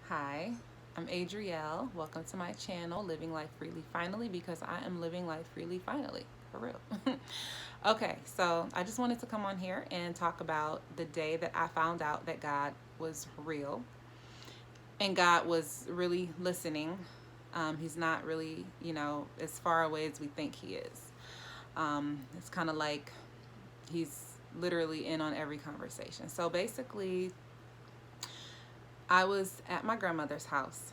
Hi, I'm Adrielle. Welcome to my channel, Living Life Freely Finally, because I am living life freely finally, for real. Okay, so I just wanted to come on here and talk about the day that I found out that God was real and God was really listening. He's not really, as far away as we think He is. It's kind of like He's literally in on every conversation. So basically, I was at my grandmother's house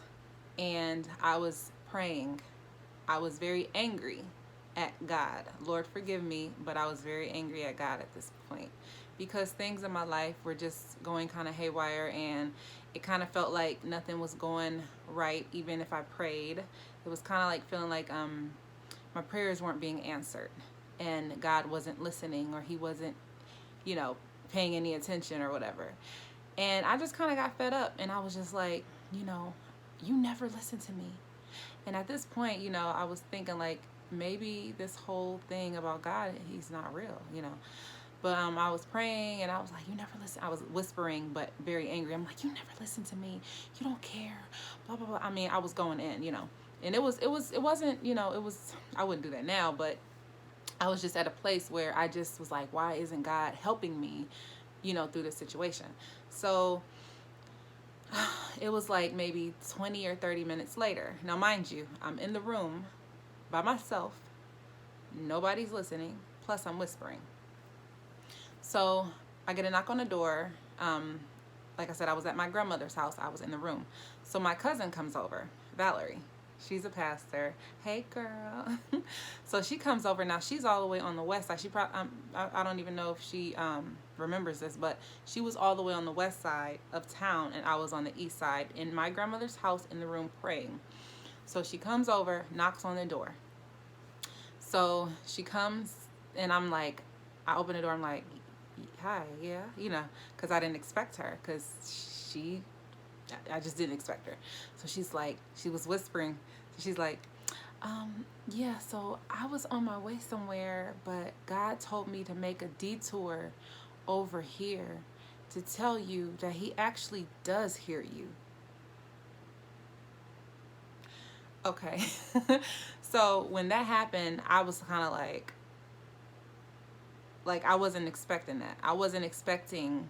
and I was praying. I was very angry at God. Lord, forgive me, but I was very angry at God at this point because things in my life were just going kind of haywire, and it kind of felt like nothing was going right even if I prayed. It was kind of like feeling like my prayers weren't being answered and God wasn't listening, or he wasn't, you know, paying any attention or whatever. And I just kind of got fed up, and I was just like, you know, you never listen to me. And at this point, I was thinking like maybe this whole thing about God, he's not real. But I was praying and I was like, you never listen. I was whispering, but very angry. I'm like, you never listen to me. You don't care. Blah, blah, blah. I mean, I was going in. And it wasn't, I wouldn't do that now, but I was just at a place where I just was like, why isn't God helping me, through this situation? So it was like maybe 20 or 30 minutes later. Now, mind you, I'm in the room by myself. Nobody's listening. Plus, I'm whispering. So I get a knock on the door. Like I said, I was at my grandmother's house. I was in the room. So my cousin comes over, Valerie. She's a pastor. Hey, girl. So she comes over. Now, she's all the way on the west side. She probably, I don't even know if she remembers this, but she was all the way on the west side of town, and I was on the east side in my grandmother's house in the room praying. So she comes over, knocks on the door. So she comes, and I'm like, I open the door. I'm like, hi, yeah, because I didn't expect her, because I just didn't expect her. So she's like, she was whispering. So she's like, yeah, so I was on my way somewhere, but God told me to make a detour over here to tell you that he actually does hear you. Okay. So when that happened, I was kind of like I wasn't expecting that. I wasn't expecting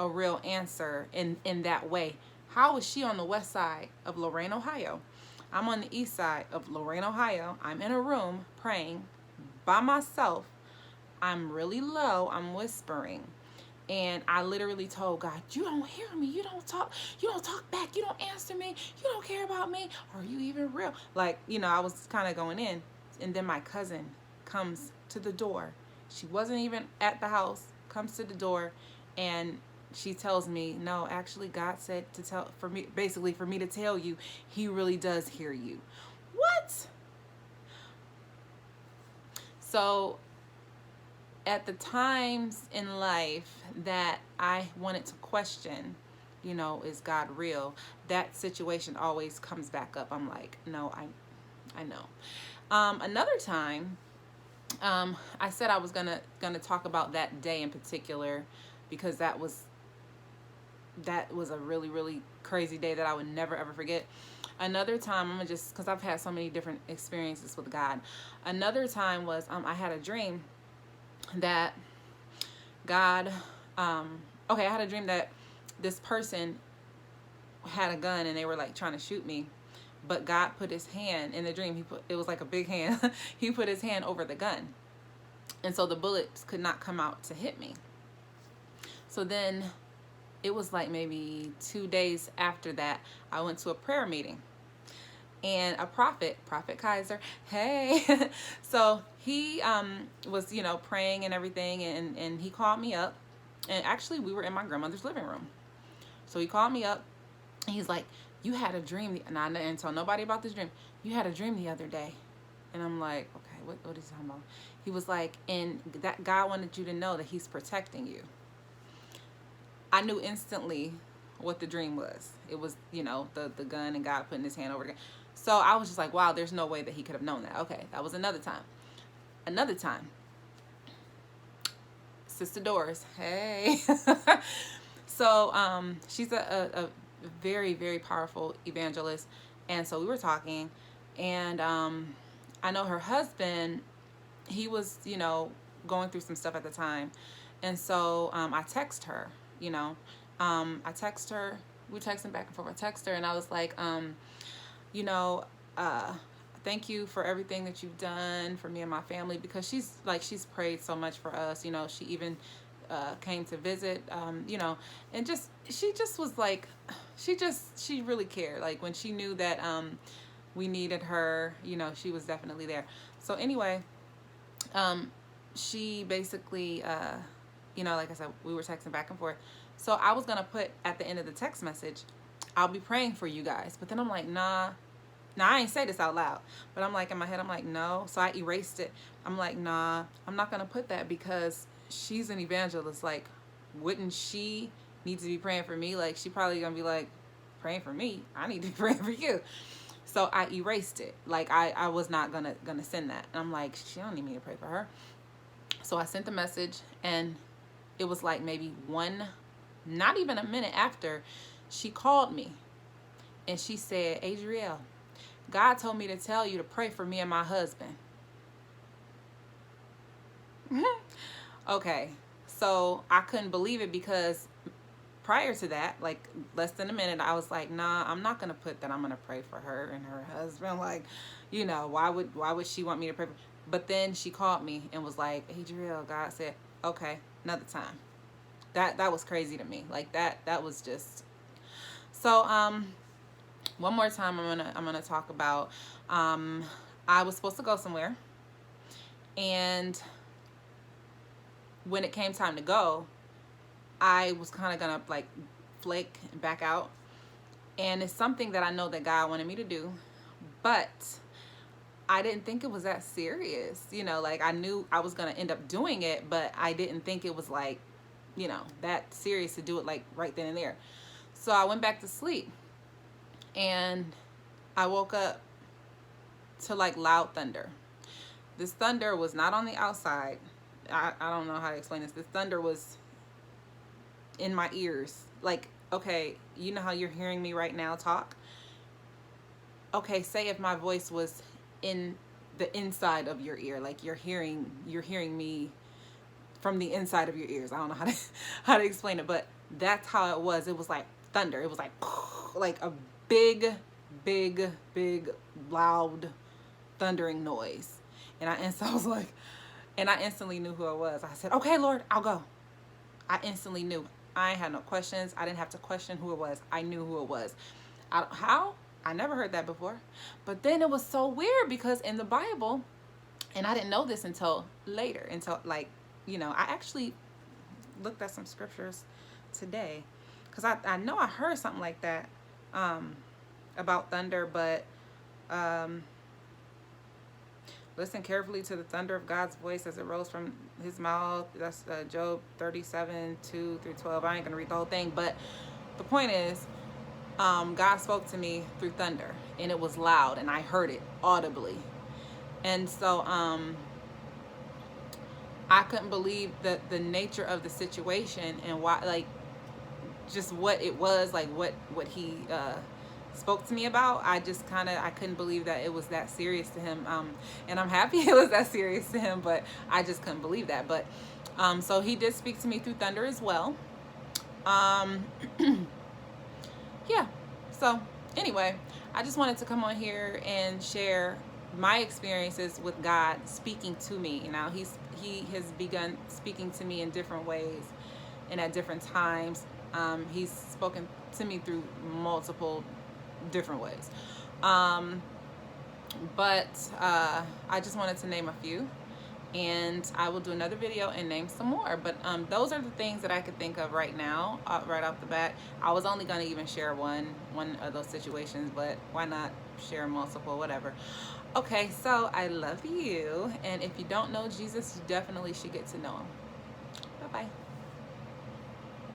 a real answer in that way. How is she on the west side of Lorain, Ohio? I'm on the east side of Lorain, Ohio. I'm in a room praying by myself. I'm really low. I'm whispering. And I literally told God, you don't hear me. You don't talk back. You don't answer me. You don't care about me. Are you even real? Like, I was kind of going in. And then my cousin comes to the door. She wasn't even at the house, comes to the door, and she tells me, no, actually God said to tell for me, basically for me to tell you, he really does hear you. What? So at the times in life that I wanted to question, is God real? That situation always comes back up. I'm like, no, I know. Another time, I said I was gonna talk about that day in particular because that was a really, really crazy day that I would never ever forget. Another time, I'm gonna just, because I've had so many different experiences with God. Another time was I had a dream that God, okay, I had a dream that this person had a gun and they were like trying to shoot me, but God put his hand in the dream. It was like a big hand. He put his hand over the gun, and so the bullets could not come out to hit me. So then it was like maybe 2 days after that, I went to a prayer meeting, and a prophet Kaiser, hey, so he was praying and everything, and he called me up, and actually we were in my grandmother's living room. So he called me up, and he's like, you had a dream, and I didn't tell nobody about this dream. You had a dream the other day. And I'm like, okay, what is he talking about? He was like, and that God wanted you to know that he's protecting you. I knew instantly what the dream was. It was, the gun and God putting his hand over the gun. So I was just like, wow, there's no way that he could have known that. Okay, that was another time. Another time, Sister Doris, hey. So she's a very, very powerful evangelist. And so we were talking, and I know her husband, he was, going through some stuff at the time. And so I text her, I text her, we texting back and forth. I text her, and I was like, you know, uh, thank you for everything that you've done for me and my family, because she's prayed so much for us. She even came to visit, and she just was like, she really cared. Like when she knew that we needed her, she was definitely there. So anyway, she basically, like I said, we were texting back and forth. So I was going to put at the end of the text message, I'll be praying for you guys. But then I'm like, nah. Now, I ain't say this out loud, but I'm like, in my head, I'm like, no. So I erased it. I'm like, nah, I'm not going to put that, because she's an evangelist. Like, wouldn't she need to be praying for me? Like, she probably going to be like, praying for me? I need to be praying for you. So I erased it. Like, I was not gonna send that. And I'm like, she don't need me to pray for her. So I sent the message, and it was like maybe not even a minute after, she called me, and she said, Adrielle, God told me to tell you to pray for me and my husband. Okay, so I couldn't believe it, because prior to that, like less than a minute, I was like, nah, I'm not gonna put that I'm gonna pray for her and her husband. Like, why would she want me to pray for? But then she called me and was like, Adrielle, God said, okay, another time. That was crazy to me. Like that was just. So one more time, I'm gonna talk about, I was supposed to go somewhere, and when it came time to go, I was kind of gonna like flake and back out, and it's something that I know that God wanted me to do, but I didn't think it was that serious. Like I knew I was gonna end up doing it, but I didn't think it was like, that serious to do it like right then and there. So I went back to sleep, and I woke up to like loud thunder. This thunder was not on the outside. I don't know how to explain this. This thunder was in my ears. Like, okay, you know how you're hearing me right now talk? Okay, say if my voice was in the inside of your ear, like you're hearing me from the inside of your ears. I don't know how to explain it, but that's how it was. It was like thunder. It was like like a big loud thundering noise. And I instantly knew who it was. I said, okay, Lord, I'll go. I instantly knew. I had no questions. I didn't have to question who it was. I knew who it was. How? I never heard that before. But then it was so weird, because in the Bible, and I didn't know this until later, I actually looked at some scriptures today, because I know I heard something like that about thunder, but listen carefully to the thunder of God's voice as it rose from his mouth. That's Job 37:2-12. I ain't gonna read the whole thing, but the point is, God spoke to me through thunder, and it was loud, and I heard it audibly. And so I couldn't believe the nature of the situation, and why, like, just what it was, like what he spoke to me about. I couldn't believe that it was that serious to him. And I'm happy it was that serious to him, but I just couldn't believe that. But so he did speak to me through thunder as well. Yeah. So anyway, I just wanted to come on here and share my experiences with God speaking to me. Now he has begun speaking to me in different ways and at different times. He's spoken to me through multiple different ways. But I just wanted to name a few, and I will do another video and name some more. But those are the things that I could think of right now, right off the bat. I was only going to even share one of those situations, but why not share multiple, whatever. Okay, so I love you, and if you don't know Jesus, you definitely should get to know him. Bye-bye.